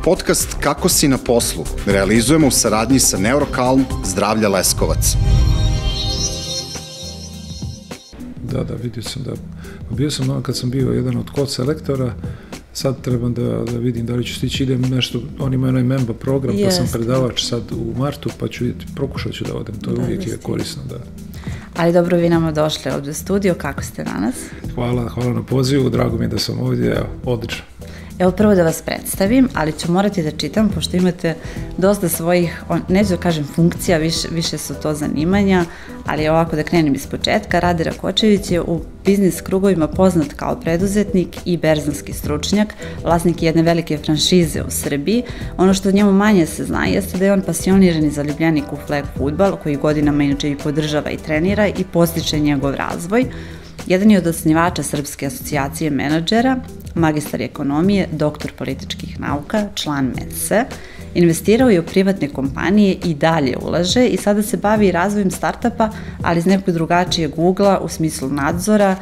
Podcast Kako si na poslu realizujemo u saradnji sa Neurokalm Zdravlja Leskovac. Da, vidio sam da. Bio sam kad sam bio jedan od kod selektora, sad trebam da vidim da li ću stići, idem nešto, oni imaju onaj member program, pa sam predavač sad u martu, pa ću vidjeti, pokušat ću da odem, to je uvijek korisno, da. Ali dobro, vi nama došli ovdje u studio, kako ste danas? Hvala na pozivu, drago mi je da sam ovdje, evo, odlično. Evo prvo da vas predstavim, ali ću morati da čitam, pošto imate dosta svojih, neću da kažem funkcija, više su to zanimanja, ali ovako da krenem iz početka. Rade Rakočević je u biznis krugovima poznat kao preduzetnik i berzanski stručnjak, vlasnik jedne velike franšize u Srbiji. Ono što njemu manje se zna jeste da je on pasioniran i zaljubljenik u flag fudbal, koji godinama inače i podržava i trenira i postiče njegov razvoj. Jedan je od osnivača Srpske asocijacije menadžera, magistar ekonomije, doktor političkih nauka, član MENSE, investirao je u privatne kompanije i dalje ulaže i sada se bavi razvojem startupa, ali iz nekog drugačijeg ugla u smislu nadzora,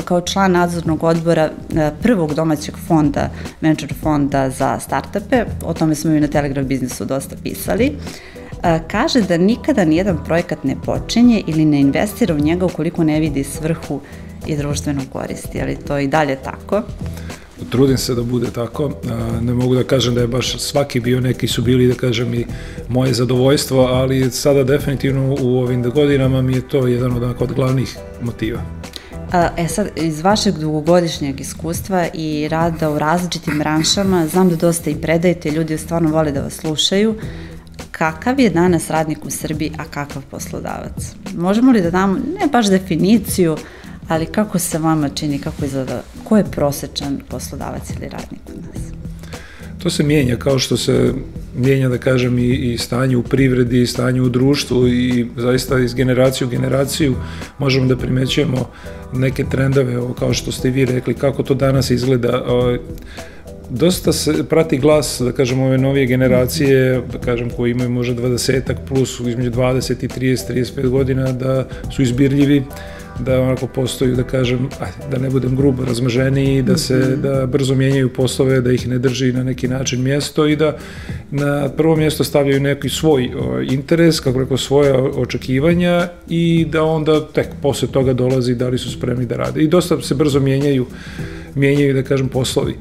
kao član nadzornog odbora prvog domaćeg fonda, venture fonda za startupe, o tome smo i na Telegram biznisu dosta pisali. Kaže da nikada nijedan projekat ne počinje ili ne investira u njega ukoliko ne vidi svrhu i društvenu koristi, ali to je i dalje tako. Trudim se da bude tako, ne mogu da kažem da je baš svaki bio, neki su bili, da kažem, i moje zadovoljstvo, ali sada definitivno u ovim godinama mi je to jedan od glavnih motiva. Sad, iz vašeg dugogodišnjeg iskustva i rada u različitim branšama, znam da dosta i predajete, ljudi stvarno vole da vas slušaju. Kakav je danas radnik u Srbiji, a kakav poslodavac? Možemo li da damo, ne baš definiciju, ali kako se vama čini, kako izgleda, ko je prosečan poslodavac ili radnik u nas? To se mijenja, kao što se mijenja, da kažem, i stanje u privredi, i stanje u društvu, i zaista iz generacije u generaciju možemo da primećujemo neke trendove, kao što ste i vi rekli, kako to danas izgleda. Dosta se prati glas, da kažem, ove novije generacije, da kažem, koji imaju možda 20-ak plus, između 20 i 30-35 godina, da su izbirljivi, da onako postaju, da kažem, da ne budem grubo, razmaženiji, da brzo mijenjaju poslove, da ih ne drži na neki način mjesto i da na prvo mjesto stavljaju neki svoj interes, kako rekao, svoje očekivanja i da onda tek posle toga dolazi da li su spremni da rade. I dosta se brzo mijenjaju, da kažem, poslovi.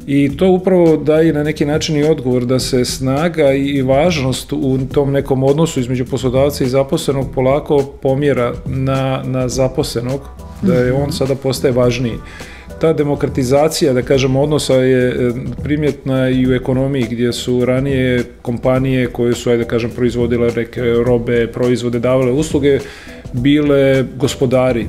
I to upravo daje na neki način i odgovor da se snaga i važnost u tom nekom odnosu između poslodavca i zaposlenog polako pomjera na zaposlenog, da je on sada postaje važniji. Ta demokratizacija, da kažem, odnosa je primjetna i u ekonomiji, gdje su ranije kompanije koje su, da kažem, proizvodile neke robe, proizvode, davale usluge, bile gospodari,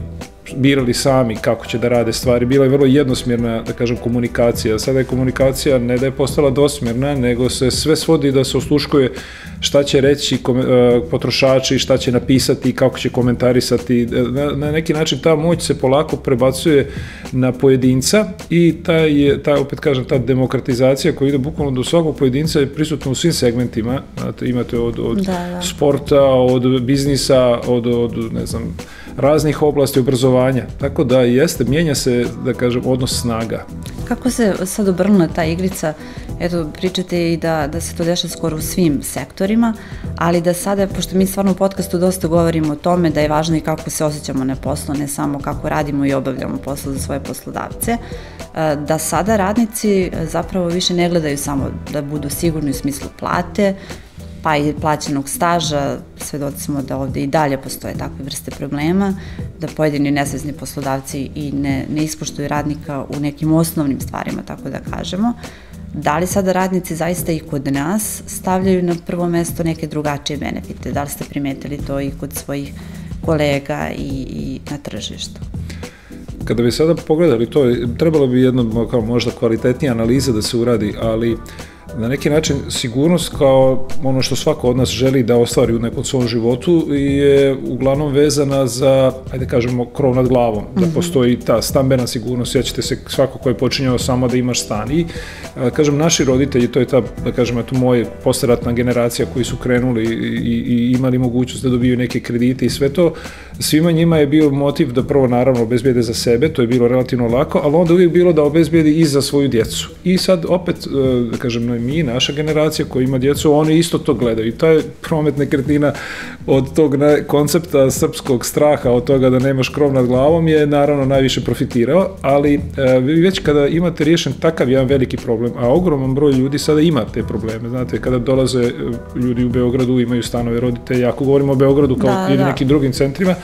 birali sami kako će da rade stvari. Bila je vrlo jednosmjerna, da kažem, komunikacija. Sada je komunikacija ne da je postala dvosmjerna, nego se sve svodi da se osluškuje šta će reći potrošači, šta će napisati, kako će komentarisati. Na neki način ta moć se polako prebacuje na pojedinca i opet kažem, ta demokratizacija koja ide bukvalno do svakog pojedinca je prisutna u svim segmentima. Imate od sporta, od biznisa, od ne znam, raznih oblasti obrazovanja. Tako da jeste, mijenja se, da kažem, odnos snaga. Kako se sad obrnula ta igrica? Eto, pričate i da se to dešava skoro u svim sektorima, ali da sada, pošto mi stvarno u podcastu dosta govorimo o tome da je važno i kako se osjećamo na poslu, ne samo kako radimo i obavljamo posao za svoje poslodavce, da sada radnici zapravo više ne gledaju samo da budu sigurni u smislu plate, pa i plaćenog staža, svedoci smo da ovdje i dalje postoje takve vrste problema, da pojedini nesvesni poslodavci i ne ispoštuju radnika u nekim osnovnim stvarima, tako da kažemo. Da li sada radnici zaista i kod nas stavljaju na prvo mesto neke drugačije benefite? Da li ste primetili to i kod svojih kolega i na tržištu? Kada bi sada pogledali to, trebalo bi jedna možda kvalitetnija analiza da se uradi, ali na neki način sigurnost kao ono što svako od nas želi da ostvari u nekom svom životu je uglavnom vezana za, ajde kažemo, krov nad glavom, da postoji ta stambena sigurnost. Sjećate se, svako ko je počinjao samo da imaš stan i kažem, naši roditelji, to je ta, da kažem, eto moje posleratna generacija koji su krenuli i imali mogućnost da dobiju neke kredite i sve to, svima njima je bio motiv da prvo naravno obezbijede za sebe, to je bilo relativno lako, ali onda uvijek bilo da obezbijedi i za svoju djecu. I sad opet, da kažem, mi, naša generacija koja ima djecu, oni isto to gledaju i taj promet nekretnina od tog koncepta srpskog straha, od toga da nemaš krov nad glavom je naravno najviše profitirao, ali vi već kada imate riješen takav jedan veliki problem, a ogroman broj ljudi sada ima te probleme, znate, kada dolaze ljudi u Beogradu, imaju stanove roditelji, ako govorimo o Beogradu kao ili nekim drugim centrima,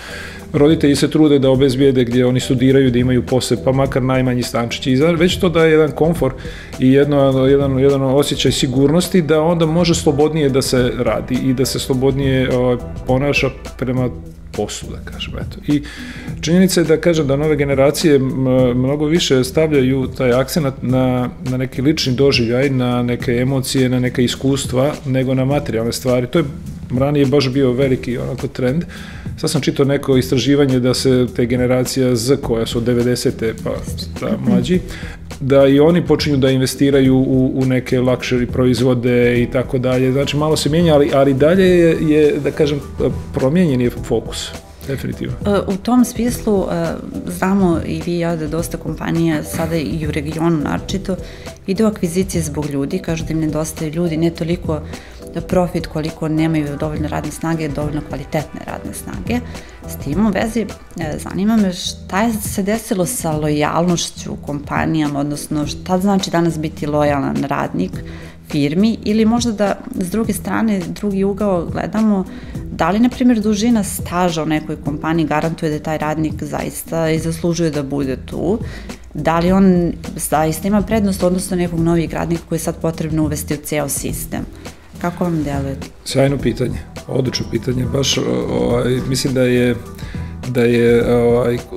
roditelji se trude da obezbijede gdje oni studiraju, da imaju posle, pa makar najmanji stančić. I već to daje jedan komfor i jedan osjećaj sigurnosti da onda može slobodnije da se radi i da se slobodnije ponaša prema poslu, da kažem. Eto. I činjenica je da kažem da nove generacije mnogo više stavljaju taj akcent na neki lični doživljaj, na neke emocije, na neka iskustva, nego na materijalne stvari. To je ranije baš bio veliki onako trend. Sad sam čitao neko istraživanje da se te generacija Z koja su od 90. pa mlađi, da i oni počinju da investiraju u neke luxury proizvode i tako dalje. Znači malo se mijenja, ali dalje je da kažem, promijenjen je fokus. Definitivno. U tom smislu znamo i vi i ja da dosta kompanija sada i u regionu naročito ide u akvizicije zbog ljudi, kažu da im nedostaju ljudi, ne toliko profit koliko nemaju dovoljno radne snage, dovoljno kvalitetne radne snage. S tim u vezi zanima me šta je se desilo sa lojalnošću kompanijama, odnosno šta znači danas biti lojalan radnik firmi ili možda da s druge strane, drugi ugao gledamo da li, na primjer, dužina staža u nekoj kompaniji garantuje da taj radnik zaista i zaslužuje da bude tu, da li on zaista ima prednost odnosno nekog novih radnika koji je sad potrebno uvesti u ceo sistem. Kako vam deluje? Sjajno pitanje, odlično pitanje. Baš mislim da je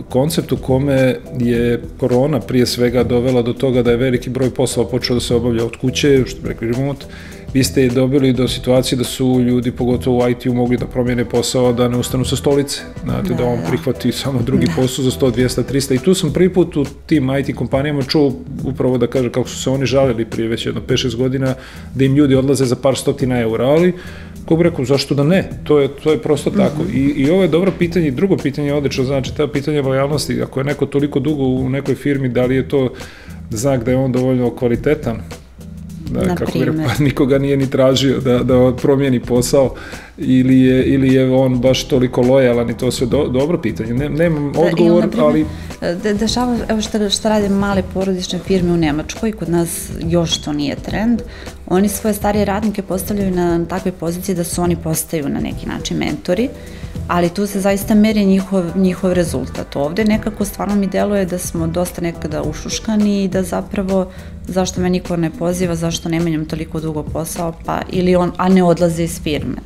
koncept u kome je korona prije svega dovela do toga da je veliki broj poslova počeo da se obavlja od kuće, što bi rekli remote. Vi ste dobili do situacije da su ljudi, pogotovo u IT-u, mogli da promijene posao, da ne ustanu sa stolice. Znate, da on prihvati samo drugi posao za 100, 200, 300. I tu sam prvi put u tim IT kompanijama čuo upravo da kaže kako su se oni žalili prije već jedno 5-6 godina, da im ljudi odlaze za par stotina eura, ali kako bi rekao, zašto da ne? To je prosto tako. I ovo je dobro pitanje. Drugo pitanje je odlično, znači, ta pitanje lojalnosti. Ako je neko toliko dugo u nekoj firmi, da li je to znak da je on dovoljno kvalitetan? Da, kako bi rekao, nikoga nije ni tražio da promijeni posao ili je on baš toliko lojalan i to sve dobro pitanje. Nemam odgovor, ali... Dešava, evo što rade male porodične firme u Nemačkoj, kod nas još to nije trend, oni svoje starije radnike postavljaju na takve pozicije da su oni postaju na neki način mentori, ali tu se zaista meri njihov rezultat. Ovde nekako stvarno mi deluje da smo dosta nekada ušuškani i da zapravo zašto me niko ne poziva, zašto ne menjam toliko dugo posao, a ne odlaze iz firme.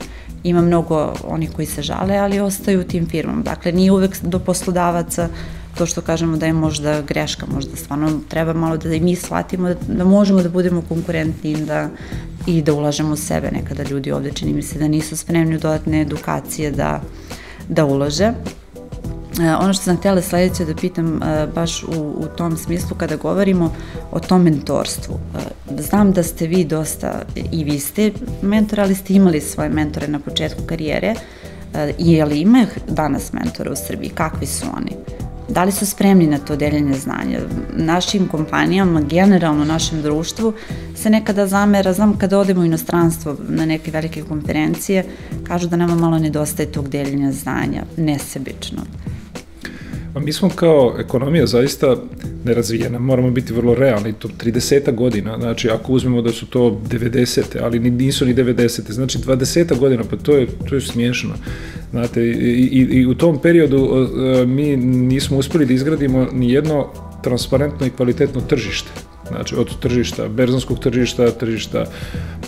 Ima mnogo onih koji se žale, ali ostaju u tim firmama. Dakle, nije uvek do poslodavaca to što kažemo da je možda greška, možda stvarno treba malo da i mi shvatimo da možemo da budemo konkurentni i da ulažemo u sebe. Nekada ljudi ovde čini mi se da nisu spremni u dodatne edukacije da ulože. Ono što sam htjela sledeće da pitam baš u tom smislu kada govorimo o tom mentorstvu. Znam da ste vi dosta, i vi ste mentor, ali ste imali svoje mentore na početku karijere. Je li ima danas mentora u Srbiji? Kakvi su oni? Da li su spremni na to deljenje znanja? Našim kompanijama, generalno našem društvu, se nekada zamera, znam kada odemo u inostranstvo na neke velike konferencije, kažu da nama malo nedostaje tog deljenja znanja, nesebično. Mi smo kao ekonomija zaista nerazvijena, moramo biti vrlo realni, to 30 godina, znači ako uzmemo da su to 90. ali nisu ni 90. znači 20 godina, pa to je smiješno. Znate, i u tom periodu mi nismo uspjeli da izgradimo ni jedno transparentno i kvalitetno tržište. Znači, od tržišta, berzanskog tržišta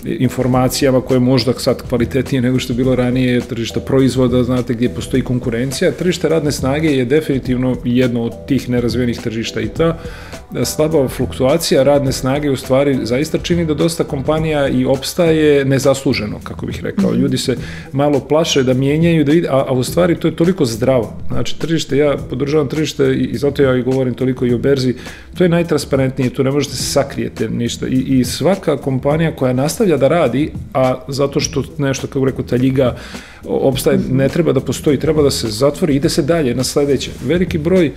informacijama koje je možda sad kvalitetnije nego što je bilo ranije, tržišta proizvoda, znate, gdje postoji konkurencija. Tržište radne snage je definitivno jedno od tih nerazvijenih tržišta i ta slaba fluktuacija radne snage u stvari zaista čini da dosta kompanija i opstaje nezasluženo, kako bih rekao. Ljudi se malo plaše da mijenjaju, a u stvari to je toliko zdravo. Znači, tržište, ja podržavam tržište i zato ja i govorim toliko i o berzi, to je najtransparentnije, tu ne možete se sakrijete ništa. I svaka kompanija koja nastavlja da radi, a zato što nešto, kako rekao, ta ljiga opstaje, ne treba da postoji, treba da se zatvori, ide se dalje na sledeće. Veliki broj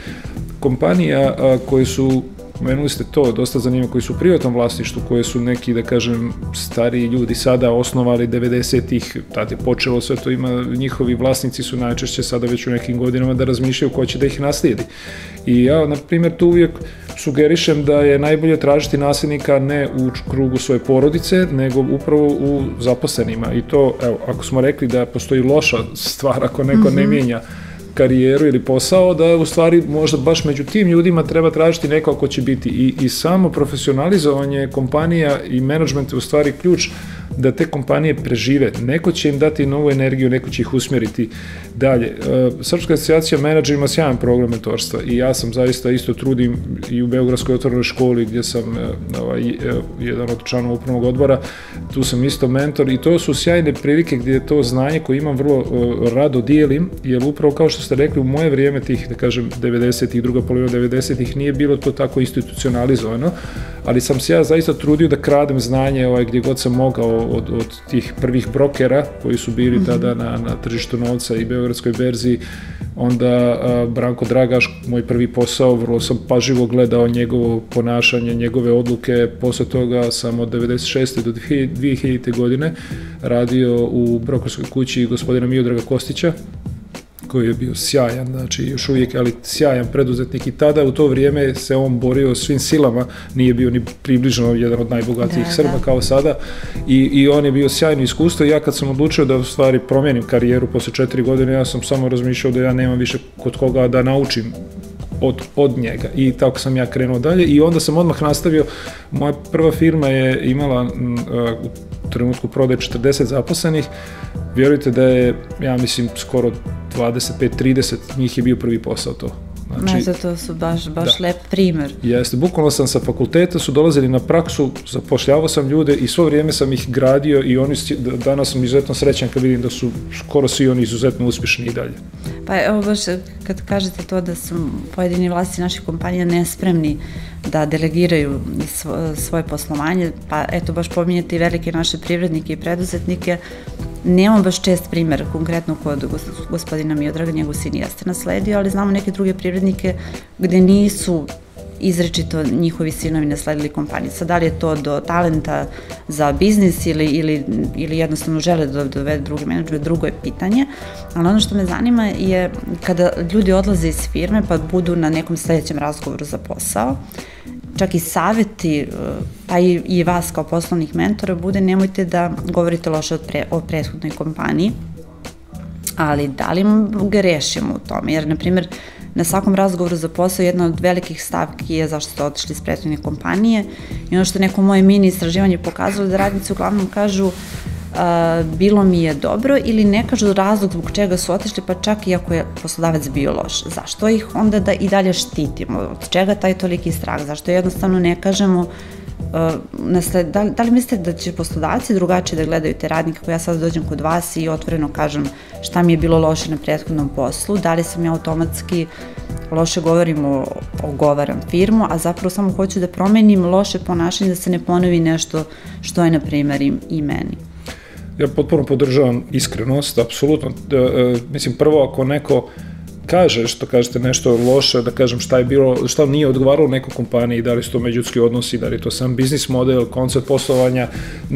kompanija koje su pomenuli ste to, dosta zanimljivo, koji su u privatnom vlasništvu, koje su neki, da kažem, stariji ljudi sada osnovali 90-ih, tada je počelo sve to, ima, njihovi vlasnici su najčešće sada već u nekim godinama da razmišljaju ko će da ih naslijedi. I ja, na primjer, tu uvijek sugerišem da je najbolje tražiti nasljednika ne u krugu svoje porodice, nego upravo u zaposlenima. I to, evo, ako smo rekli da postoji loša stvar ako neko ne mijenja karijeru ili posao, da u stvari možda baš među tim ljudima treba tražiti neko ko će biti i samo profesionalizovanje kompanija i menadžment je u stvari ključ da te kompanije prežive. Neko će im dati novu energiju, neko će ih usmjeriti dalje. Srpska asocijacija menadžera ima sjajan program mentorstva i ja sam zaista isto trudim i u Beogradskoj otvorenoj školi gdje sam jedan od članova upravnog odbora, tu sam isto mentor i to su sjajne prilike gdje to znanje koje imam vrlo rado dijelim, jer upravo kao što ste rekli, u moje vrijeme tih, da kažem, 90-ih, druga polovina 90-ih nije bilo to tako institucionalizovano, ali sam se ja zaista trudio da kradem znanje gdje god sam mogao od tih prvih brokera koji su bili tada na tržištu novca i Beogradskoj berzi, onda Branko Dragaš, moj prvi posao, vrlo sam pažljivo gledao njegovo ponašanje, njegove odluke, posle toga sam od 96. do 2000. godine radio u brokerskoj kući gospodina Miodraga Kostića, koji je bio sjajan, znači još uvijek, ali sjajan preduzetnik i tada u to vrijeme se on borio svim silama, nije bio ni približno jedan od najbogatijih Srba kao sada i on je bio sjajno iskustvo i ja kad sam odlučio da u stvari promijenim karijeru posle 4 godine, ja sam samo razmišljao da ja nemam više kod koga da naučim od njega i tako sam ja krenuo dalje i onda sam odmah nastavio, moja prva firma je imala u trenutku prodaje 40 zaposlenih, vjerujte da je, ja mislim, skoro 25-30 njih je bio prvi posao to. Znači, to su baš lep primjer. Jeste, bukvalno sam sa fakulteta, su dolazili na praksu, zapošljavao sam ljude i svo vrijeme sam ih gradio i oni, danas sam izuzetno srećan kad vidim da su skoro svi oni izuzetno uspješni i dalje. Pa evo baš kad kažete to da su pojedini vlasnici naših kompanija nespremni da delegiraju svoje poslovanje, pa eto baš pominjete i velike naše privrednike i preduzetnike, nemam baš čest primjer, konkretno kod gospodina Miodraga, njegov sin jeste nasledio, ali znamo neke druge privrednike gde nisu izrečito njihovi sinovi nasledili kompaniju. Sad, da li je to do talenta za biznis ili jednostavno žele da dovede drugi menadžer, drugo je pitanje, ali ono što me zanima je kada ljudi odlaze iz firme pa budu na nekom sljedećem razgovoru za posao, čak i savjeti, pa i vas kao poslovnih mentora bude nemojte da govorite loše o prethodnoj kompaniji, ali da li grešimo u tome, jer na primjer na svakom razgovoru za posao jedna od velikih stavki je zašto ste otišli iz prethodne kompanije i ono što neko moje mini istraživanje pokazalo da radnici uglavnom kažu bilo mi je dobro ili ne kažu razlog zbog čega su otišli, pa čak i ako je poslodavac bio loš. Zašto ih onda da i dalje štitimo? Od čega taj toliki strah? Zašto jednostavno ne kažemo da li mislite da će poslodavci drugačije da gledaju te radnike ako ja sad dođem kod vas i otvoreno kažem šta mi je bilo loše na prethodnom poslu, da li sam ja automatski loše ogovaram firmu, a zapravo samo hoću da promenim loše ponašanje da se ne ponovi nešto što je na primjer i meni. Ja potpuno podržavam iskrenost, apsolutno. Mislim, prvo ako neko kaže, što kažete nešto loše, da kažem šta je bilo, šta nije odgovaralo nekoj kompaniji, da li su to međuljudski odnosi, da li je to sam biznis model, koncept poslovanja,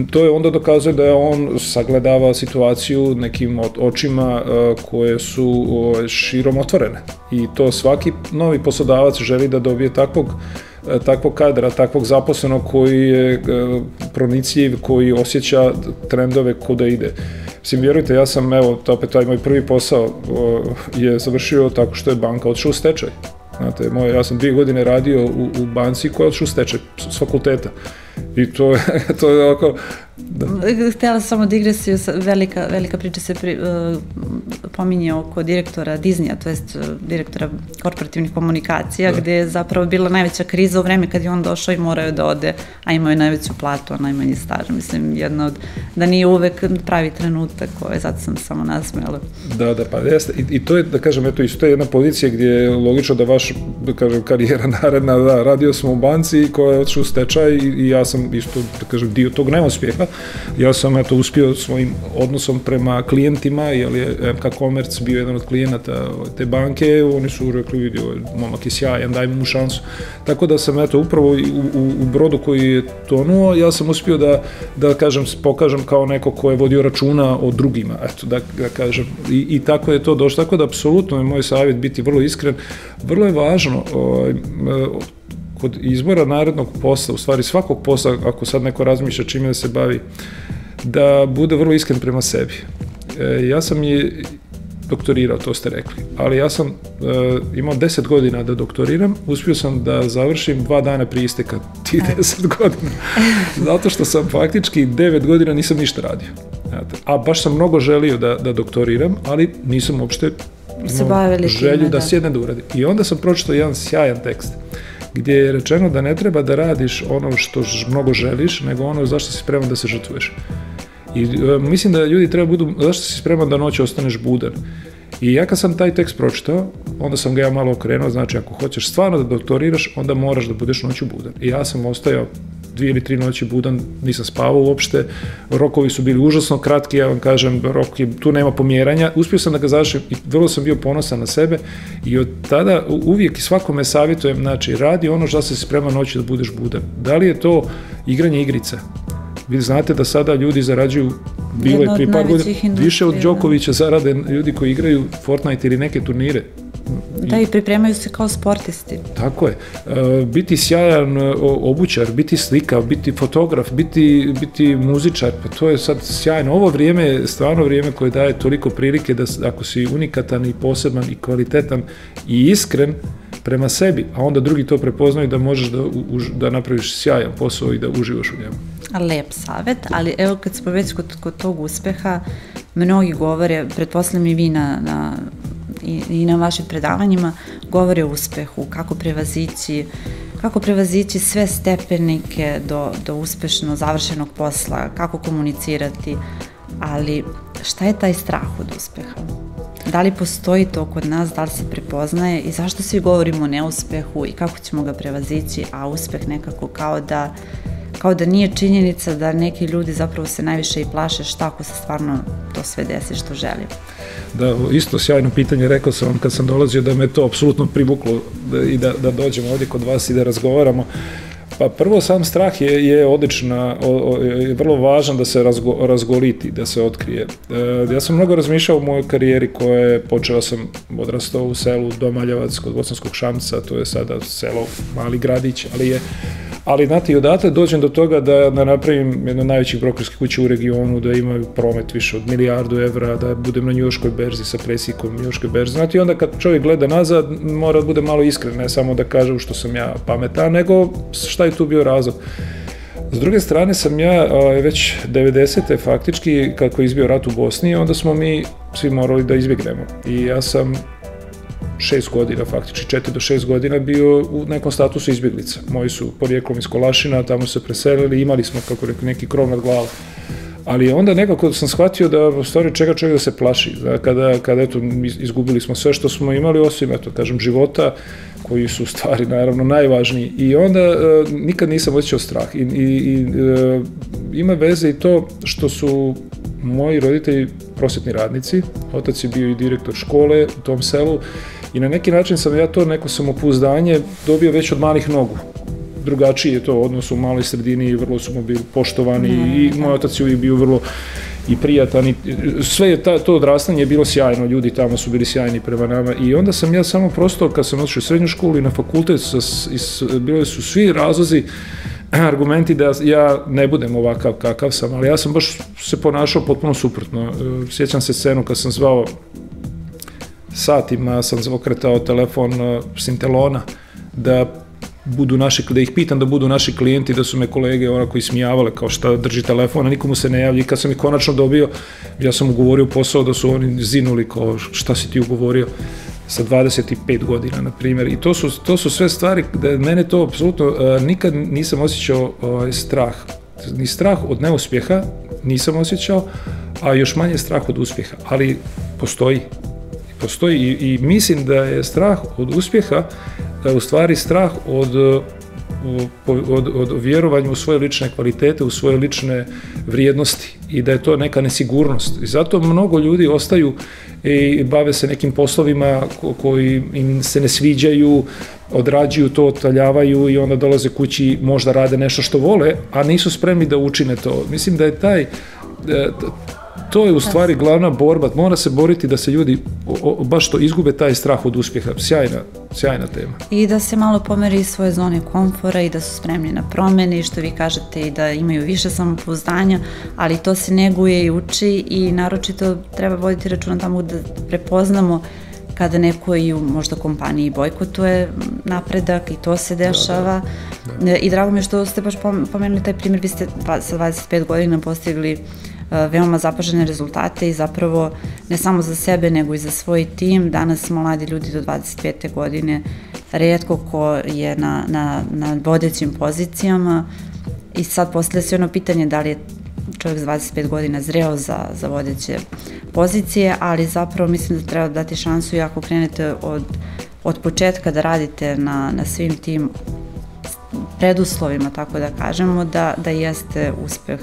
to je onda dokazuje da je on sagledava situaciju nekim očima koje su širom otvorene. I to svaki novi poslodavac želi da dobije takvog kadra, takvog zaposlenog koji je pronicljiv, koji osjeća trendove kuda ide. Mislim, vjerujte, ja sam, evo, taj moj prvi posao je završio tako što je banka otišla u stečaj. Znate, ja sam 2 godine radio u banci koja je otišla u stečaj s fakulteta. I to je ovako... Htjela sam samo digresiju, velika priča se pominje oko direktora Disneya, to jest direktora korporativnih komunikacija, gde je zapravo bila najveća kriza u vreme kad je on došao i morao da ode, a imao je najveću platu, a najmanji staž. Mislim, da nije uvek pravi trenutak, zato sam samo nasmejala. Da, pa jeste. I to je, da kažem, eto, isto je jedna pozicija gdje je logično da vaš, da kažem, karijera naredna, da, radio sam u banci koja je otišla u stečaj i ja sam isto, da kažem, dio tog neuspjeha, Ja sam uspio svojim odnosom prema klijentima, jer je MK Commerce bio jedan od klijenata te banke, oni su rekli, vidio, momak je sjajan, dajmo mu šansu. Tako da sam upravo u brodu koji je tonuo, ja sam uspio da kažem, pokažem kao neko ko je vodio računa o drugima, da kažem. I tako je to došlo, tako da apsolutno je moj savjet biti vrlo iskren. Vrlo je važno kod izbora narednog posla, u stvari svakog posla, ako sad neko razmišlja čime da se bavi, da bude vrlo iskren prema sebi. Ja sam i doktorirao, to ste rekli, ali ja sam imao 10 godina da doktoriram, uspio sam da završim 2 dana prije isteka tih 10 godina, zato što sam faktički 9 godina nisam ništa radio. A baš sam mnogo želio da doktoriram, ali nisam uopšte želju da sjednem da uradim. I onda sam pročitao jedan sjajan tekst, gdje je rečeno da ne treba da radiš ono što mnogo želiš, nego ono zašto si spreman da se žrtvuješ. I mislim da ljudi treba budu, zašto si spreman da noći ostaneš budan. I ja kad sam taj tekst pročitao, onda sam ga ja malo okrenuo, znači ako hoćeš stvarno da doktoriraš, onda moraš da budeš noću budan. I ja sam ostajao 2 ili 3 noći budan, nisam spavao uopšte, rokovi su bili užasno kratki, ja vam kažem, tu nema pomjeranja, uspio sam da ga završim i vrlo sam bio ponosan na sebe i od tada uvijek i svakome savjetujem, znači radi ono što si spreman noći da budeš budan. Da li je to igranje igrica? Vi znate da sada ljudi zarađuju, bilo je prije par godina, više od Đokovića zarade ljudi koji igraju Fortnite ili neke turnire. Da, i pripremaju se kao sportisti. Tako je. Biti sjajan obućar, biti slika, biti fotograf, biti muzičar, pa to je sad sjajno. Ovo vrijeme je stvarno vrijeme koje daje toliko prilike da ako si unikatan i poseban i kvalitetan i iskren prema sebi, a onda drugi to prepoznaju da možeš da napraviš sjajan posao i da uživaš u njemu. Lep savjet, ali evo kad smo već kod tog uspeha, mnogi govore, pretpostavljam i vi i na vašim predavanjima, govore o uspehu, kako prevazići sve stepenike do uspešno završenog posla, kako komunicirati, ali šta je taj strah od uspeha? Da li postoji to kod nas, da li se prepoznaje i zašto svi govorimo o neuspehu i kako ćemo ga prevazići, a uspeh nekako kao da nije činjenica, da neki ljudi zapravo se najviše i plaše šta ako se stvarno to sve desi što želim. Da, isto sjajno pitanje, rekao sam vam kad sam dolazio da me to apsolutno privuklo i da dođemo ovdje kod vas i da razgovaramo. Pa prvo, sam strah je odlična, je vrlo važan da se razgoliti, da se otkrije. Ja sam mnogo razmišljao u mojoj karijeri počeo sam, odrastao u selu Domaljevac kod Bosanskog Šamca, to je sada selo, mali gradić, ali znate i odatle dođem do toga da napravim jedno najvećih brokerskih kuća u regionu, da imaju promet više od 1 milijardu evra, da budem na njujorškoj berzi sa presjekom njujorškoj berzi. Znate, i onda kad čovjek gleda nazad, mora da bude malo iskren, ne samo da kaže što sam ja pametan, nego šta je tu bio razlog. S druge strane sam ja već 90. faktički, kako je izbio rat u Bosni, onda smo mi svi morali da izbjegnemo. I ja sam 6 godina, faktički 4 do 6 godina bio u nekom statusu izbjeglica. Moji su porijeklom iz Kolašina, tamo se preselili, imali smo, kako rekao, neki krov nad glavom. Ali onda nekako sam shvatio da u stvari čega čovjek da se plaši, kada eto, izgubili smo sve što smo imali, osim, eto, kažem, života, koji su u stvari, naravno, najvažniji. I onda nikad nisam osjećao strah. I ima veze i to što su moji roditelji prosvjetni radnici, otac je bio i direktor škole u tom selu i na neki način sam ja to neko samopouzdanje dobio već od malih nogu. Drugačiji je to odnos u maloj sredini i vrlo su mu bili poštovani i moj otac je uvijek bio vrlo i prijatan i sve je to odrastanje je bilo sjajno, ljudi tamo su bili sjajni prema nama i onda sam ja samo prosto kad sam otišao u srednju školu i na fakultet bili su svi razlozi, argumenti da ja ne budem ovakav kakav sam, ali ja sam baš se ponašao potpuno suprotno. Sjećam se scenu kad sam zvao satima, sam okretao telefon Sintelona da ih pitam da budu naši klijenti, da su me kolege onako ismijavale kao šta drži telefon, a nikomu se ne javlja i kad sam ih konačno dobio, ja sam ugovorio posao da su oni zinuli kao šta si ti ugovorio sa 25 godina, na primjer. I to su sve stvari da mene to apsolutno nikad nisam osjećao strah. Ni strah od neuspjeha nisam osjećao, a još manje strah od uspjeha, ali postoji i mislim da je strah od uspjeha u stvari strah od od vjerovanja u svoje lične kvalitete, u svoje lične vrijednosti i da je to neka nesigurnost. I zato mnogo ljudi ostaju i bave se nekim poslovima koji im se ne sviđaju, odrađuju to, otaljavaju i onda dolaze kući, možda rade nešto što vole, a nisu spremni da učine to. Mislim da je to je u stvari glavna borba. Mora se boriti da se ljudi baš to izgube taj strah od uspjeha. Sjajna tema. I da se malo pomeri iz svoje zone komfora i da su spremni na promjene i što vi kažete i da imaju više samopouzdanja, ali to se neguje i uči i naročito treba voditi računa tamo da prepoznamo kada neko i u možda kompaniji bojkotuje napredak i to se dešava. I drago mi je što ste baš pomenuli taj primjer, vi ste sa 25 godina postigli veoma zapažene rezultate i zapravo ne samo za sebe nego i za svoj tim. Danas mladi ljudi do 25. godine retko ko je na vodećim pozicijama i sad postavlja se ono pitanje da li je čovjek s 25 godina zreo za vodeće pozicije, ali zapravo mislim da treba dati šansu i ako krenete od početka da radite na svim tim preduslovima, tako da kažemo, da jeste uspeh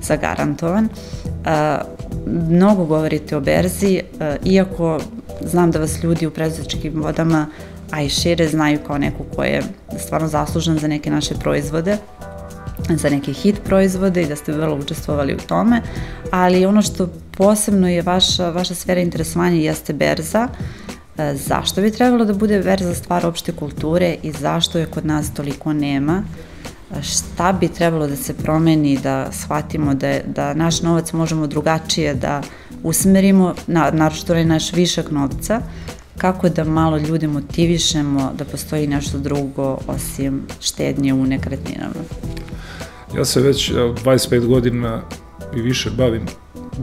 zagarantovan. Mnogo govorite o berzi, iako znam da vas ljudi u preduzetničkim vodama, a i šire, znaju kao neko ko je stvarno zaslužan za neke naše proizvode, za neke hit proizvode i da ste vrlo učestvovali u tome, ali ono što posebno je vaša sfera interesovanja jeste berza. Zašto bi trebalo da bude berza stvar opšte kulture i zašto je kod nas toliko nema? Šta bi trebalo da se promeni, da shvatimo da naš novac možemo drugačije da usmerimo, naročito naš višak novca, kako da malo ljude motivišemo da postoji nešto drugo osim štednje u nekretninama? Ja se već 25 godina i više bavim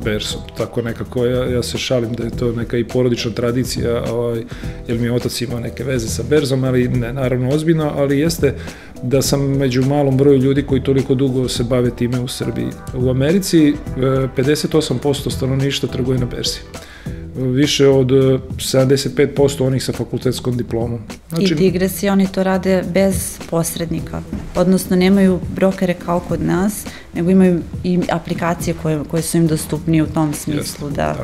berzom, tako nekako, ja se šalim da je to neka i porodična tradicija, jer mi otac ima neke veze sa berzom, ali ne, naravno ozbiljno, ali jeste da sam među malom broju ljudi koji toliko dugo se bave time u Srbiji. U Americi 58% stanovništva trguje na berzi. Više od 75% onih sa fakultetskom diplomom. Znači, i digresije, oni to rade bez posrednika, odnosno nemaju brokere kao kod nas, nego imaju i aplikacije koje su im dostupnije u tom smislu. Jeste, da...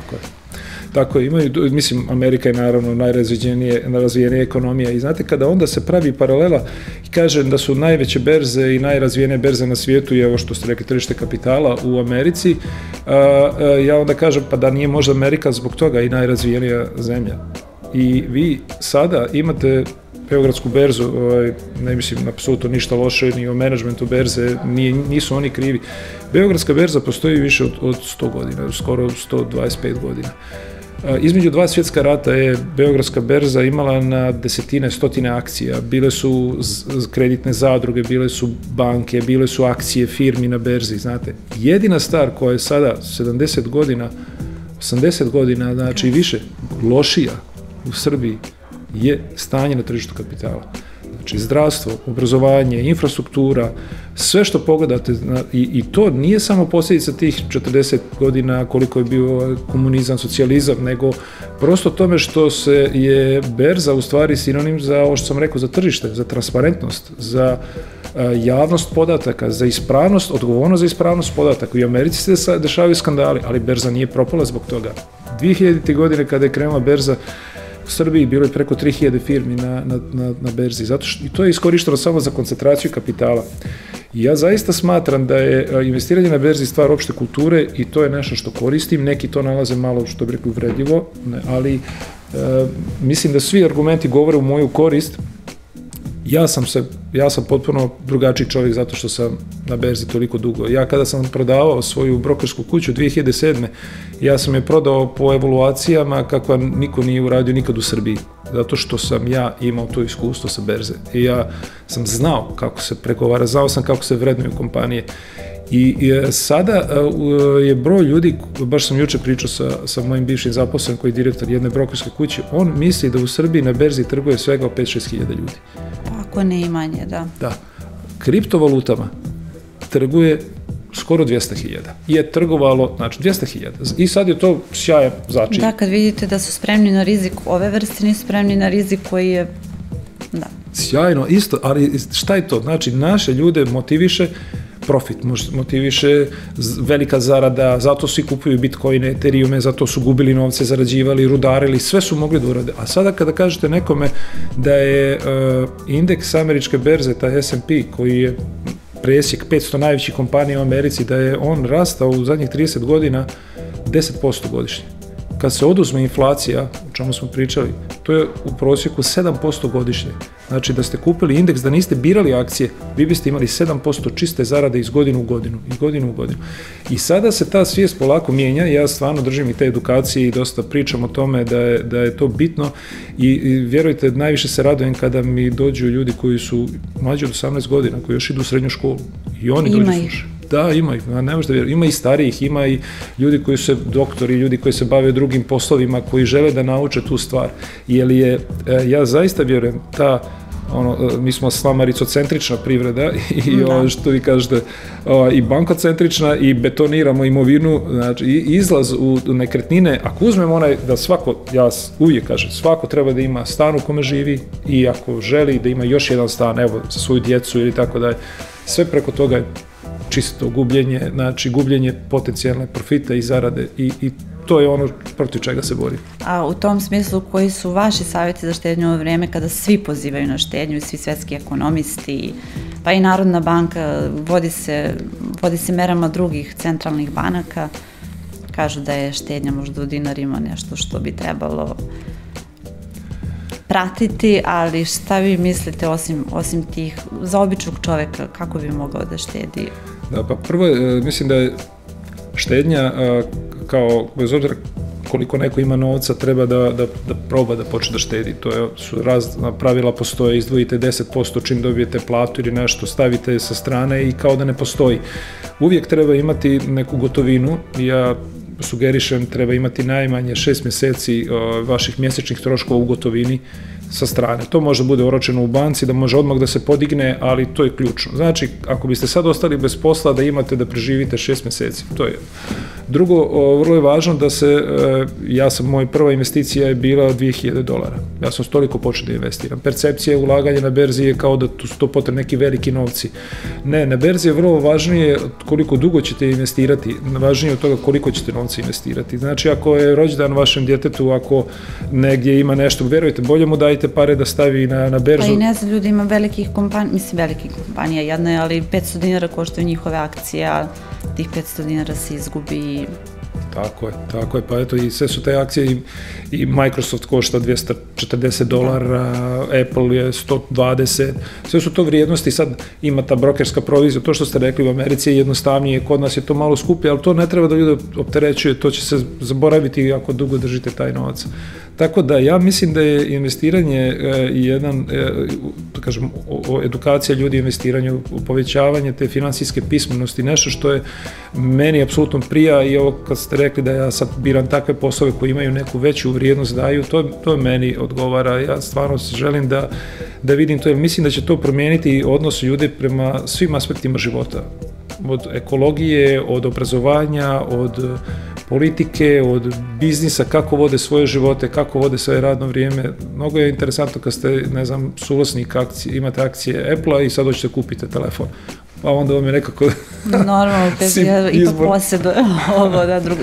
Tako je, imaju, mislim, Amerika je naravno najrazvijenija ekonomija i znate, kada onda se pravi paralela i kaže da su najveće berze i najrazvijenije berze na svijetu i evo što ste rekli tržište kapitala u Americi, ja onda kažem pa da nije možda Amerika zbog toga i najrazvijenija zemlja. I vi sada imate Beogradsku berzu, ne mislim apsolutno ništa loše ni o menadžmentu berze, nisu oni krivi. Beogradska berza postoji više od 100 godina, skoro 125 godina. Između dva svjetska rata je Beogradska berza imala na desetine, stotine akcija. Bile su kreditne zadruge, bile su banke, bile su akcije firmi na berzi, znate. Jedina stvar koja je sada 70 godina, 80 godina, znači više, lošija u Srbiji je stanje na tržištu kapitala. Znači zdravstvo, obrazovanje, infrastruktura, sve što pogledate i to nije samo posljedica tih 40 godina koliko je bio komunizam, socijalizam, nego prosto tome što se je berza u stvari sinonim za ovo što sam rekao, za tržište, za transparentnost, za javnost podataka, za ispravnost, odgovornost za ispravnost podataka. I u Americi se dešavaju skandali, ali berza nije propala zbog toga. 2000. godine kada je krenula berza, u Srbiji bilo je preko 3000 firmi na berzi, i to je iskorišteno samo za koncentraciju kapitala. I ja zaista smatram da je investiranje na berzi stvar opšte kulture i to je nešto što koristim, neki to nalaze malo, što bi rekli, uvredljivo, ali mislim da svi argumenti govore u moju korist. Ja sam potpuno drugačiji čovjek zato što sam na berzi toliko dugo. Ja kada sam prodavao svoju brokersku kuću 2007. ja sam je prodao po evaluacijama kakva niko nije uradio nikad u Srbiji. Zato što sam ja imao to iskustvo sa berze. I ja sam znao kako se pregovara, znao sam kako se vrednuju kompanije. I sada je broj ljudi, baš sam juče pričao sa mojim bivšim zaposlenim koji je direktor jedne brokerske kuće, on misli da u Srbiji na berzi trguje svega 5-6 hiljada ljudi. Ako ne i manje, da. Da. Kriptovalutama trguje skoro 200.000. Je trgovalo, znači 200.000. I sad je to sjajan začin. Da, kad vidite da su spremni na rizik ove vrste, nisu spremni na rizik koji je, da. Sjajno, isto, ali šta je to? Znači, naše ljude motiviše profit, motiviše velika zarada, zato svi kupuju bitcoine, eteriume, zato su gubili novce, zarađivali, rudarili, sve su mogli da urade. A sada kada kažete nekome da je indeks američke berze, taj S&P, koji je presjek 500 najvećih kompanija u Americi, da je on rastao u zadnjih 30 godina 10% godišnje. Kad se oduzme inflacija, o čemu smo pričali, to je u prosjeku 7% godišnje. Znači da ste kupili indeks, da niste birali akcije, vi biste imali 7% čiste zarade iz godinu u godinu. I sada se ta svijest polako mijenja, ja stvarno držim i te edukacije i dosta pričam o tome da je to bitno i vjerujte, najviše se radujem kada mi dođu ljudi koji su mlađi od 18 godina, koji još idu u srednju školu i oni dođu slušati. Da, ima ih, ne možete vjerovati. Ima i starijih, ima i ljudi koji su doktori, ljudi koji se bave drugim poslovima, koji žele da nauče tu stvar. Jer ja zaista vjerujem, mi smo slamaricocentrična privreda i što vi kažete, i bankocentrična i betoniramo imovinu, znači izlaz u nekretnine, ako uzmemo da svako, ja uvijek kažem, svako treba da ima stan u kome živi i ako želi da ima još jedan stan, evo, za svoju djecu ili tako da je, sve preko toga je čisto gubljenje, znači gubljenje potencijalne profita i zarade i to je ono protiv čega se bori. A u tom smislu, koji su vaši savjeti za štednju u ovo vrijeme kada svi pozivaju na štednju, svi svetski ekonomisti, pa i Narodna banka vodi se merama drugih centralnih banaka, kažu da je štednja možda u dinarima nešto što bi trebalo pratiti, ali šta vi mislite osim tih, za običnog čoveka, kako bi mogao da štedi? Da, pa prvo, mislim da je štednja, kao, bez obzira koliko neko ima novca, treba da proba da počne da štedi. Su razna pravila postoje, izdvojite 10% čim dobijete platu ili nešto, stavite sa strane i kao da ne postoji. Uvijek treba imati neku gotovinu, ja sugerišem, treba imati najmanje 6 mjeseci vaših mjesečnih troškova u gotovini sa strane. To može bude oročeno u banci, da može odmah da se podigne, ali to je ključno. Znači, ako biste sad ostali bez posla, da imate da preživite 6 mjeseci. To je. Drugo, vrlo je važno da moja prva investicija je bila $2000. Ja sam toliko počeo da investiram. Percepcija ulaganja na berzi je kao da su to potrebni neki veliki novci. Ne, na berzi je vrlo važnije koliko dugo ćete investirati, važnije od toga koliko ćete novca investirati. Znači, ako je rođendan vašem djetetu, ako negdje ima nešto, verujte, bolje mu dajte pare da stavi na berzu. Pa i ne znam, ljudi ima velikih kompanija, jedna je, ali $500 koštaju njihove akcije, a tih $500 se izgubi. Tako je, pa eto i sve su te akcije i Microsoft košta $240, Apple je 120, sve su to vrijednosti, sad ima ta brokerska provizija, to što ste rekli u Americi je jednostavnije, kod nas je to malo skuplje, ali to ne treba da ljude opterećuje, to će se zaboraviti ako dugo držite taj novac. Tako da ja mislim da je investiranje edukacija ljudi, investiranje u povećavanje te finansijske pismenosti, nešto što je meni apsolutno prija i ovo kad ste rekli da ja sad biram takve poslove koji imaju neku veću vrijednost daju, to meni odgovara. Ja stvarno želim da vidim to, jer mislim da će to promijeniti odnos ljudi prema svim aspektima života. Od ekologije, od obrazovanja, od politike, od biznisa, kako vode svoje živote, kako vode svoje radno vrijeme. Mnogo je interesantno kad ste, suvlasnik akcije, imate akcije Apple-a i sad hoćete kupiti telefon. Pa onda vam je nekako normalno, ipak posebno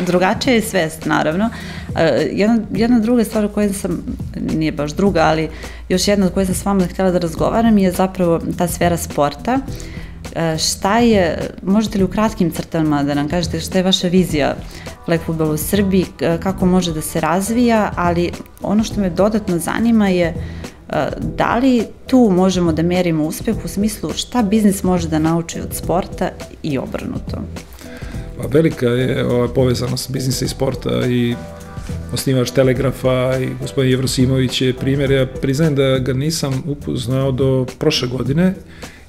drugačija je svest, naravno. Jedna druga stvar o kojoj sam, nije baš druga, ali još jedna od koje sam s vama htjela da razgovaram je zapravo ta sfera sporta. Šta je, možete li u kratkim crtama da nam kažete šta je vaša vizija flag fudbala u Srbiji, kako može da se razvija, ali ono što me dodatno zanima je da li tu možemo da merimo uspjeh u smislu šta biznis može da nauči od sporta i obrnuto? Pa velika je povezanost biznisa i sporta i osnivač Telegrafa i gospodin Jevrosimović je primjer. Ja priznajem da ga nisam upoznao do prošle godine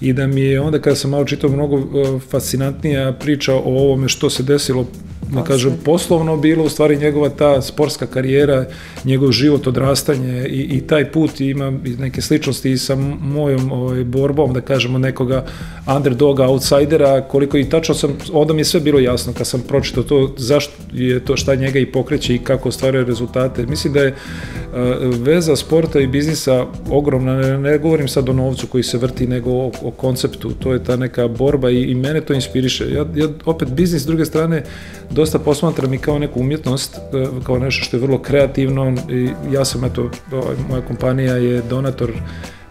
i da mi je onda kada sam malo čitao mnogo fascinantnija priča o ovome što se desilo, da kažem, poslovno bilo, u stvari njegova ta sportska karijera, njegov život, odrastanje i taj put ima neke sličnosti i sa mojom borbom, da kažemo, nekoga underdoga, outsidera, koliko i tačno sam, onda mi je sve bilo jasno kad sam pročitao to, zašto je to, šta njega i pokreće i kako ostvaruje rezultate. Mislim da je veza sporta i biznisa ogromna, ne govorim sad o novcu koji se vrti, nego o konceptu, to je ta neka borba i mene to inspiriše. Ja opet biznis s druge strane dosta posmatram i kao neku umjetnost, kao nešto što je vrlo kreativno i ja sam, moja kompanija je donator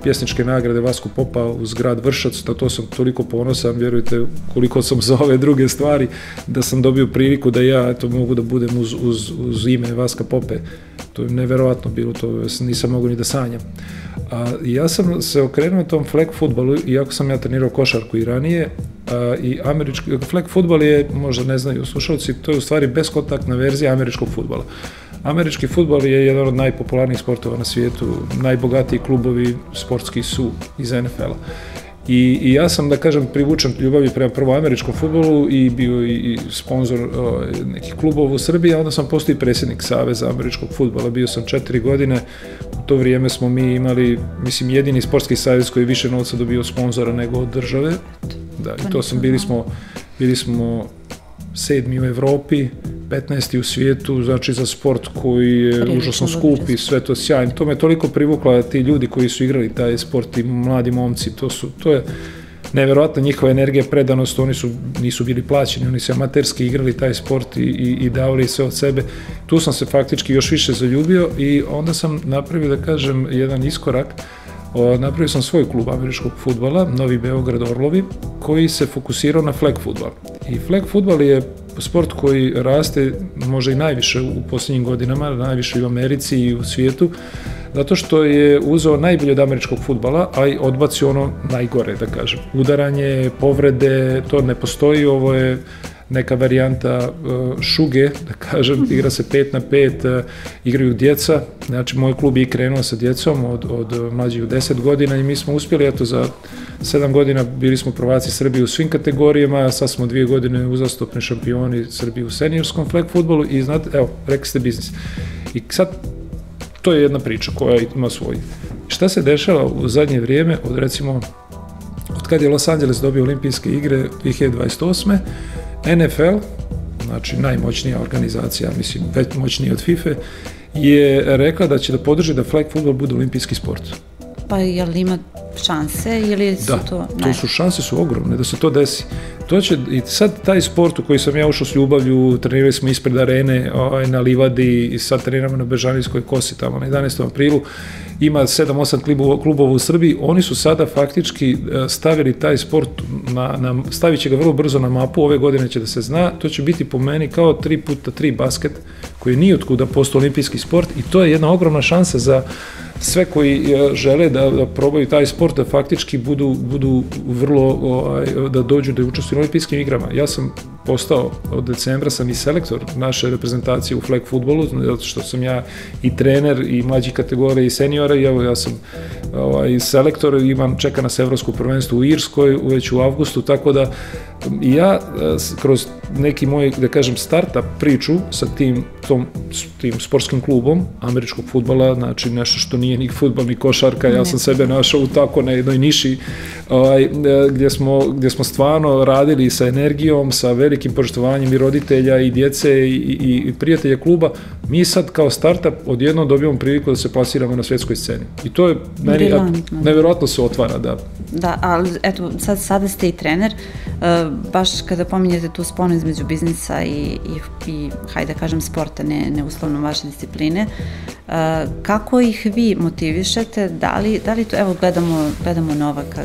pjesničke nagrade Vasko Popa uz grad Vršac, na to sam toliko ponosan, vjerujte koliko sam za ove druge stvari, da sam dobio priliku da ja mogu da budem uz ime Vaska Pope. To je neverovatno bilo, to nisam mogu ni da sanjam. Ja sam se okrenuo tom flag fudbalu, iako sam ja trenirao košarku i ranije, i flag fudbal je, možda ne znaju slušalci, to je u stvari beskontaktna verzija američkog fudbala. Američki fudbal je jedan od najpopularnijih sportova na svijetu, najbogatiji klubovi sportski su iz NFL-a. I ja sam, da kažem, privučen ljubavi prema prvo američkom fudbalu i bio i sponsor nekih klubova u Srbiji, a onda sam postao i predsjednik Saveza američkog fudbala. Bio sam 4 godine, u to vrijeme smo mi imali, mislim, jedini sportski savez koji je više novca dobio sponzora nego od države. Da, i to sam, bili smo 7. u Evropi, 15. u svijetu, znači za sport koji je užasno skup i sve to sjajno. To me toliko privukla, ti ljudi koji su igrali taj sport, i mladi momci, to je nevjerojatna njihova energija, predanost, oni nisu bili plaćeni, oni su amaterski igrali taj sport i davali sve od sebe. Tu sam se faktički još više zaljubio i onda sam napravio, da kažem, jedan iskorak. Napravio sam svoj klub američkog fudbala, Novi Beograd Orlovi, koji se fokusirao na flag fudbal. I flag fudbal je sport koji raste možda i najviše u posljednjim godinama, najviše i u Americi i u svijetu, zato što je uzeo najbolje od američkog fudbala, a i odbacio ono najgore, da kažem. Udaranje, povrede, to ne postoji, ovo je neka varijanta šuge, da kažem, igra se 5 na 5, igraju djeca, znači moj klub je krenuo sa djecom od mlađih od 10 godina i mi smo uspjeli, eto za 7 godina bili smo prvaci Srbije u svim kategorijama, sad smo 2 godine uzastopni šampioni Srbije u seniorskom flag fudbalu i znate, evo, rekli ste biznis. I sad, to je jedna priča koja ima svoj. Šta se dešava u zadnje vrijeme, od kad je Los Angeles dobio olimpijske igre 2028. NFL, znači najmoćnija organizacija, mislim, već moćnija od FIFA, je rekla da će da podrži da flag fudbal bude olimpijski sport. Pa je li ima šanse ili su to... Da, šanse su ogromne da se to desi. To će, i sad taj sport u koji sam ja ušao s ljubavlju, trenirali smo ispred arene na livadi i sad treniramo na Bežanijskoj kosi tamo na 11. aprilu, ima 7-8 klubova u Srbiji, oni su sada faktički stavili taj sport, stavit će ga vrlo brzo na mapu, ove godine će da se zna, to će biti po meni kao 3x3 basket, koji nije otkuda postao olimpijski sport i to je jedna ogromna šansa za sve koji žele da probaju taj sport, da faktički budu vrlo, da dođu da učestvuju u olimpijskim igrama. Ja sam postao, od decembra sam i selektor naše reprezentacije u flag fudbalu, zato što sam ja i trener i mlađih kategorija i seniora i evo ja sam selektor, čeka nas evropsko prvenstvo u Irskoj već u avgustu, tako da ja kroz neki moj, da kažem, startup priču sa tim sportskim klubom američkog fudbala, znači nešto što nije ni fudbal ni košarka, ja sam sebe našao u tako na jednoj niši gdje smo stvarno radili sa energijom, sa velikim poštovanjem i roditelja i djece i prijatelja kluba. Mi sad kao startup odjednom dobijamo priliku da se plasiramo na svjetskoj sceni. I to je meni nevjerojatno se otvara, da. Da, ali eto, sada ste i trener, baš kada pominjete tu sponu između biznisa i hajde da kažem, sporta, ne uslovno vaše discipline, kako ih vi motivišete, da li to, evo gledamo Novaka,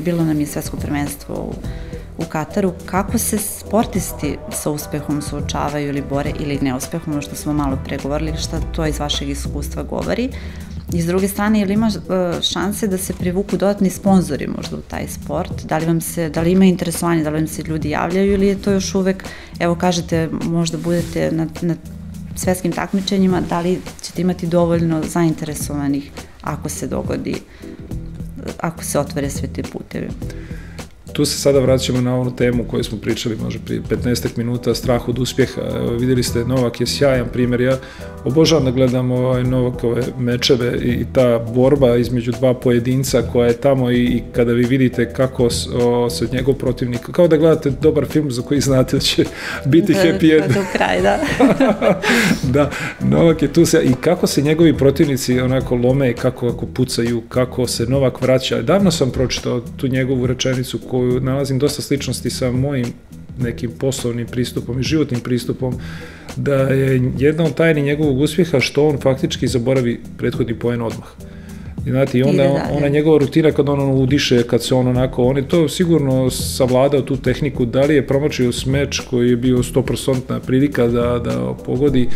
bilo nam je svetsko prvenstvo u Kataru, kako se sportisti sa uspehom suočavaju ili bore ili neuspehom, ono što smo malo pregovorili, šta to iz vašeg iskustva govori. I s druge strane, ili ima šanse da se privuku dodatni sponzori možda u taj sport? Da li ima interesovanje, da li vam se ljudi javljaju ili je to još uvek, evo kažete, možda budete na svetskim takmičenjima, da li ćete imati dovoljno zainteresovanih ako se dogodi, ako se otvore sve te putevi? tu se sada vraćamo na onu temu koju smo pričali možda prije 15 minuta, strah od uspjeha. Vidjeli ste, Novak je sjajan primjer, ja obožavam da gledam Novakove mečeve i ta borba između dva pojedinca koja je tamo i kada vi vidite kako se njegov protivnik, kao da gledate dobar film za koji znate da će biti happy end. Do kraj, da. Da, Novak je tu i kako se njegovi protivnici onako lome, kako pucaju, kako se Novak vraća. Davno sam pročitao tu njegovu rečenicu koju nalazim dosta sličnosti sa mojim nekim poslovnim pristupom i životnim pristupom, da je jedna od tajni njegovog uspjeha što on faktički zaboravi prethodni poen odmah. I znate, i onda ona njegova rutina kad on udiše, kad se on onako, on je to sigurno savladao tu tehniku, da li je promačio meč koji je bio 100% prilika da pogodi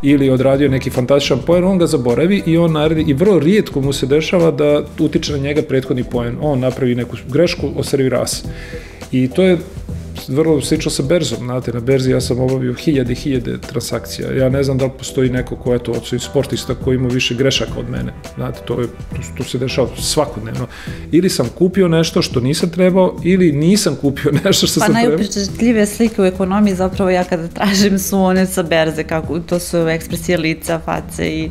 ili odradio neki fantastičan poen, on ga zaboravi i on naredi, i vrlo rijetko mu se dešava da utiče na njega prethodni poen. On napravi neku grešku, oservira se. I to je vrlo slično sa berzom, znate, na berzi ja sam obavio hiljade transakcija. Ja ne znam da li postoji neko ko je to od svojih sportista koji ima više grešaka od mene. Znate, to se dešava svakodnevno. Ili sam kupio nešto što nisam trebao, ili nisam kupio nešto što sam trebao. Pa najupečatljivije slike u ekonomiji zapravo ja kada tražim su one sa berze, kako to su ekspresije lica, face i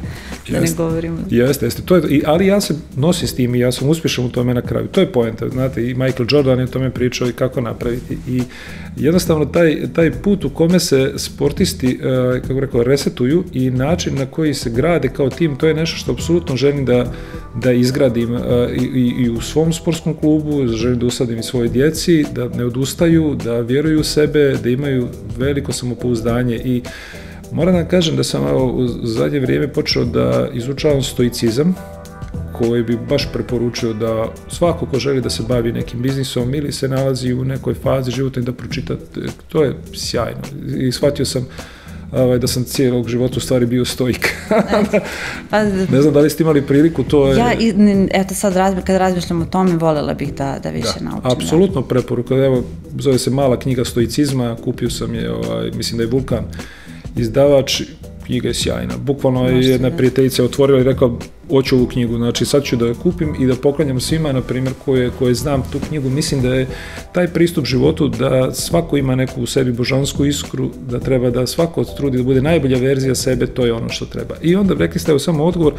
da ne govorimo. Jeste. Ali ja se nosim s tim i ja sam uspješan u tome na kraju. To je poenta, znate, i Michael Jordan je o tome pričao i kako napraviti. I jednostavno taj put u kome se sportisti, kako rekao, resetuju i način na koji se grade kao tim, to je nešto što apsolutno želim da izgradim i u svom sportskom klubu, želim da usadim i svojoj djeci, da ne odustaju, da vjeruju u sebe, da imaju veliko samopouzdanje. I moram da kažem da sam u zadnje vrijeme počeo da izučavam stoicizam, koji bi baš preporučio da svako ko želi da se bavi nekim biznisom ili se nalazi u nekoj fazi životne da pročita, to je sjajno. I shvatio sam da sam cijelog života u stvari bio stoik. Ne znam da li ste imali priliku, to je... Ja, eto sad kad razmišljam o tome, voljela bih da više naučim. Apsolutno preporuka. Evo, zove se Mala knjiga stoicizma, kupio sam je, mislim da je Vulkan izdavač, knjiga je sjajna. Bukvalno je jedna prijateljica otvorila i rekla, hoću ovu knjigu, znači sad ću da je kupim i da poklanjam svima, na primjer, koje znam tu knjigu. Mislim da je taj pristup životu, da svako ima neku u sebi božansku iskru, da treba da svako trudi da bude najbolja verzija sebe, to je ono što treba. I onda rekli ste samo odgovor,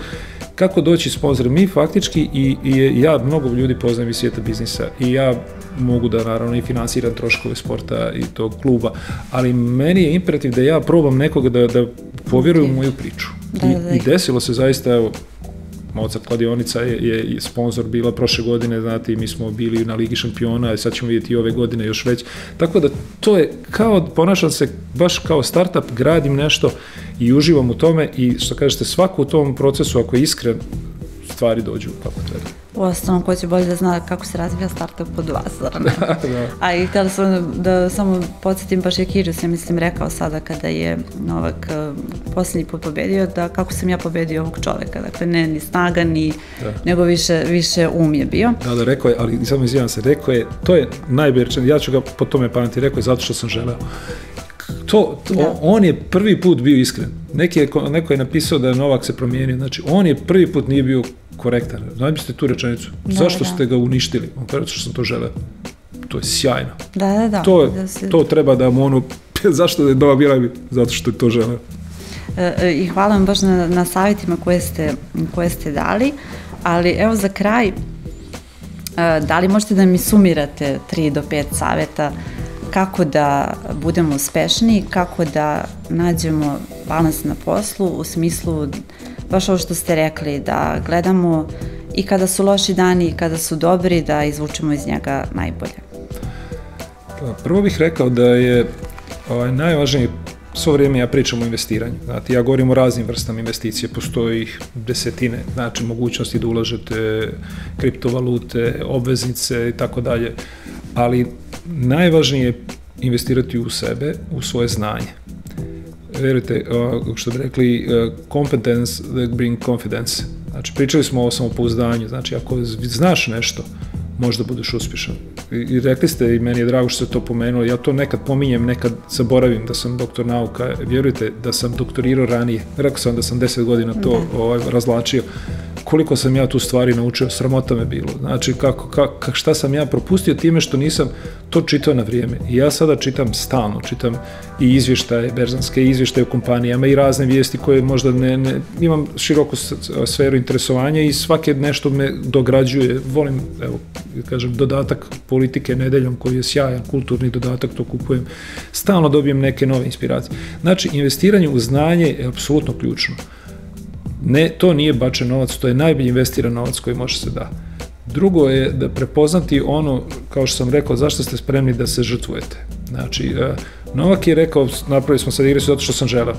kako doći sponzor. Mi faktički, i ja mnogo ljudi poznajem iz svijeta biznisa i ja mogu da naravno i finansiram troškove sporta i tog kluba, ali meni je imperativ da ja probam nekoga da povjeruje u moju priču. I desilo se zaista, evo, Mozart kladionica je sponsor bila prošle godine, znate, i mi smo bili na Ligi šampiona i sad ćemo vidjeti i ove godine još već. Tako da to je kao, ponašam se baš kao startup, gradim nešto i uživam u tome i što kažete, svako u tom procesu, ako je iskren, stvari dođu kako treba. Uostalom, ko će bolje da zna kako se razvija startup od vas, A i htjela sam da samo podsjetim, baš je Kyrgios, ja mislim, rekao sada kada je Novak posljednji put pobedio, da kako sam ja pobedio ovog čoveka, dakle ne ni snaga, nego više um je bio. Da, rekao je, ali samo izvijem se, rekao je, to je najbolje rečeno, ja ću ga po tome pameti, rekao je zato što sam želeo. On je prvi put bio iskren. Neko je napisao da je Novak se promijenio, znači on je prvi put nije bio korektan. Znate tu rečenicu? Zašto ste ga uništili? On kaže što sam to želeo. To je sjajno. Da. To treba da mu zašto je Novak bila? Zato što je to želeo. I hvala vam baš na savjetima koje ste dali, ali evo za kraj, da li možete da mi sumirate 3 do 5 savjeta kako da budemo uspešniji, kako da nađemo balans na poslu, u smislu baš ovo što ste rekli, da gledamo i kada su loši dani i kada su dobri, da izvučemo iz njega najbolje. Prvo bih rekao da je najvažnije, svo vrijeme ja pričam o investiranju. Znate, ja govorim o raznim vrstama investicije, postoji ih desetine, znači mogućnosti da ulažete kriptovalute, obveznice i tako dalje, ali najvažnije je investirati u sebe, u svoje znanje. Verujte, što bi rekli, competence that bring confidence. Znači, pričali smo o samopouzdanju, znači, ako znaš nešto, možda budeš uspješan. I rekli ste, i meni je drago što ste to pomenuli, ja to nekad pominjem, nekad zaboravim da sam doktor nauka, vjerujte da sam doktorirao ranije, rekao sam da sam 10 godina to razvlačio. koliko sam ja tu stvari naučio, sramota me bilo. Znači, šta sam ja propustio time što nisam to čitao na vrijeme. I ja sada čitam stalno, čitam i izvještaje, berzanske izvještaje u kompanijama i razne vijesti koje možda imam široku sferu interesovanja i svake nešto me dograđuje. Volim, evo, kažem, dodatak politike nedeljom koji je sjajan, kulturni dodatak, to kupujem. Stalno dobijem neke nove inspiracije. Znači, investiranje u znanje je apsolutno ključno. Ne, to nije bačen novac, to je najbolji investiran novac koji može se da. Drugo je da prepoznati ono, kao što sam rekao, zašto ste spremni da se žrtvujete. Znači, Novak je rekao, napravili smo sad igre zato što sam želeo.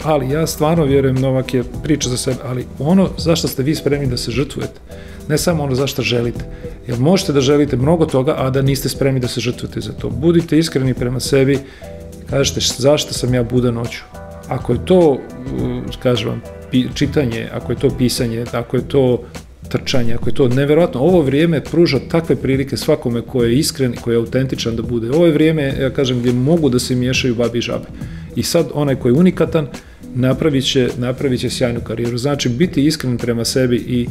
Ali ja stvarno vjerujem, Novak je priča za sebe, ali ono zašto ste vi spremni da se žrtvujete, ne samo ono zašto želite. Jer možete da želite mnogo toga, a da niste spremni da se žrtvujete za to. Budite iskreni prema sebi, kažete zašto sam ja budan noću. Ako je to, kažem vam, čitanje, ako je to pisanje, ako je to trčanje, ako je to nevjerojatno, ovo vrijeme pruža takve prilike svakome ko je iskren i ko je autentičan da bude. Ovo je vrijeme, ja kažem, gdje mogu da se miješaju babi i žabe. I sad onaj koji je unikatan napravit će sjajnu karijeru. Znači, biti iskren prema sebi i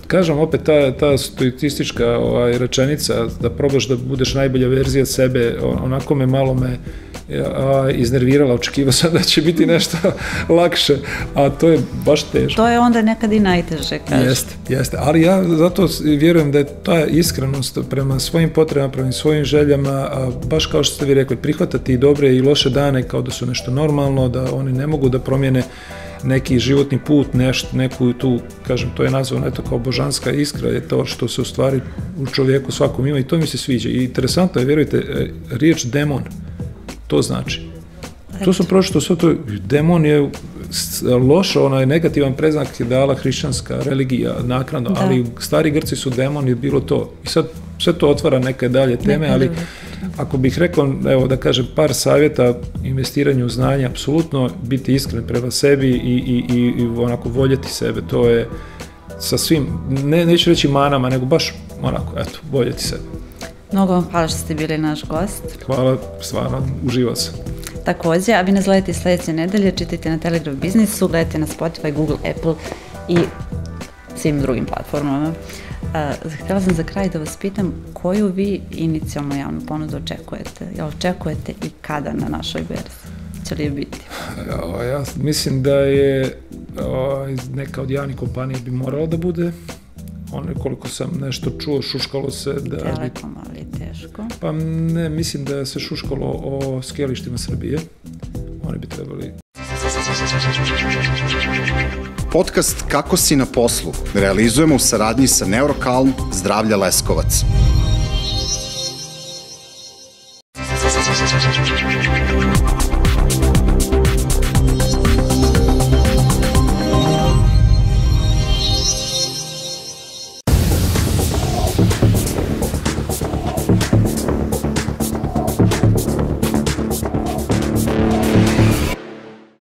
kažem opet ta stoistička rečenica da probaš da budeš najbolja verzija sebe, onako malo me iznervirala, očekivao sam da će biti nešto lakše, a to je baš teško. To je onda nekad i najteže, kažeš. Jeste, ali ja zato vjerujem da je ta iskrenost prema svojim potrebama, prema svojim željama, baš kao što ste vi rekli, prihvatati i dobre i loše dane kao da su nešto normalno, da oni ne mogu da promijene neki životni put, neku tu, kažem, to je nazvano eto kao božanska iskra, je to što se u stvari u čovjeku svakom ima i to mi se sviđa. I interesantno je, vjerujte, riječ demon, to znači. To sam pročitao sve to, demon je lošo, onaj negativan preznak je dala hrišćanska religija naknadno, ali stari Grci su demon i bilo to. I sad sve to otvara neke dalje teme, ali ako bih rekao, evo da kažem par savjeta investiranju u znanje, apsolutno biti iskren prema sebi i onako voljeti sebe, to je sa svim, neću reći manama, nego baš onako, eto, voljeti sebe. Mnogo vam hvala što ste bili naš gost. Hvala, stvarno, uživao sam. Također, a vi nas gledajte sljedeće nedelje, čitajte na Telegraf Biznisu, gledajte na Spotify, Google, Apple i svim drugim platformama. Htjela sam za kraj da vas pitam koju vi inicijalnu javnu ponudu očekujete? Jel očekujete i kada na našoj berzi? Će li je biti? Ja mislim da je neka od javnih kompanija bi morala da bude. Koliko sam nešto čuo, šuškalo se da... Telekom, ali teško. Pa ne, mislim da se šuškalo o skijalištima Srbije. Oni bi trebali... Podcast Kako si na poslu realizujemo u saradnji sa Neurokalm Zdravlja Leskovac.